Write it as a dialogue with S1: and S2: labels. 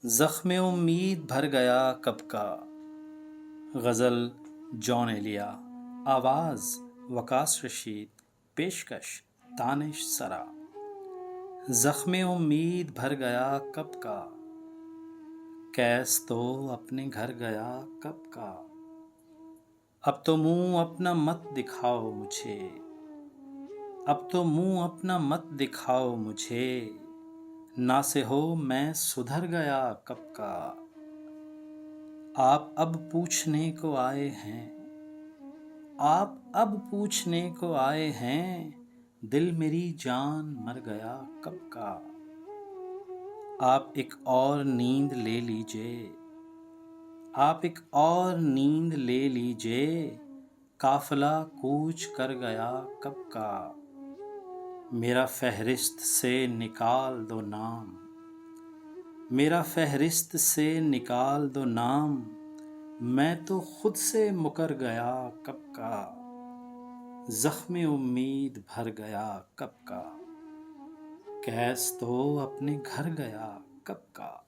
S1: ज़ख्म उम्मीद भर गया कब का। गज़ल जॉन एलिया। आवाज़ वकास रशीद। पेशकश तानिश सरा। ज़ख्म उम्मीद भर गया कब का, कैस तो अपने घर गया कब का। अब तो मुँह अपना मत दिखाओ मुझे, अब तो मुँह अपना मत दिखाओ मुझे, ना से हो मैं सुधर गया कब का। आप अब पूछने को आए हैं, आप अब पूछने को आए हैं, दिल मेरी जान मर गया कब का। आप एक और नींद ले लीजिए, आप एक और नींद ले लीजिए, काफिला कूच कर गया कब का। मेरा फहरिस्त से निकाल दो नाम, मेरा फहरिस्त से निकाल दो नाम, मैं तो खुद से मुकर गया कब का। ज़ख्म उम्मीद भर गया कब का, कैस तो अपने घर गया कब का।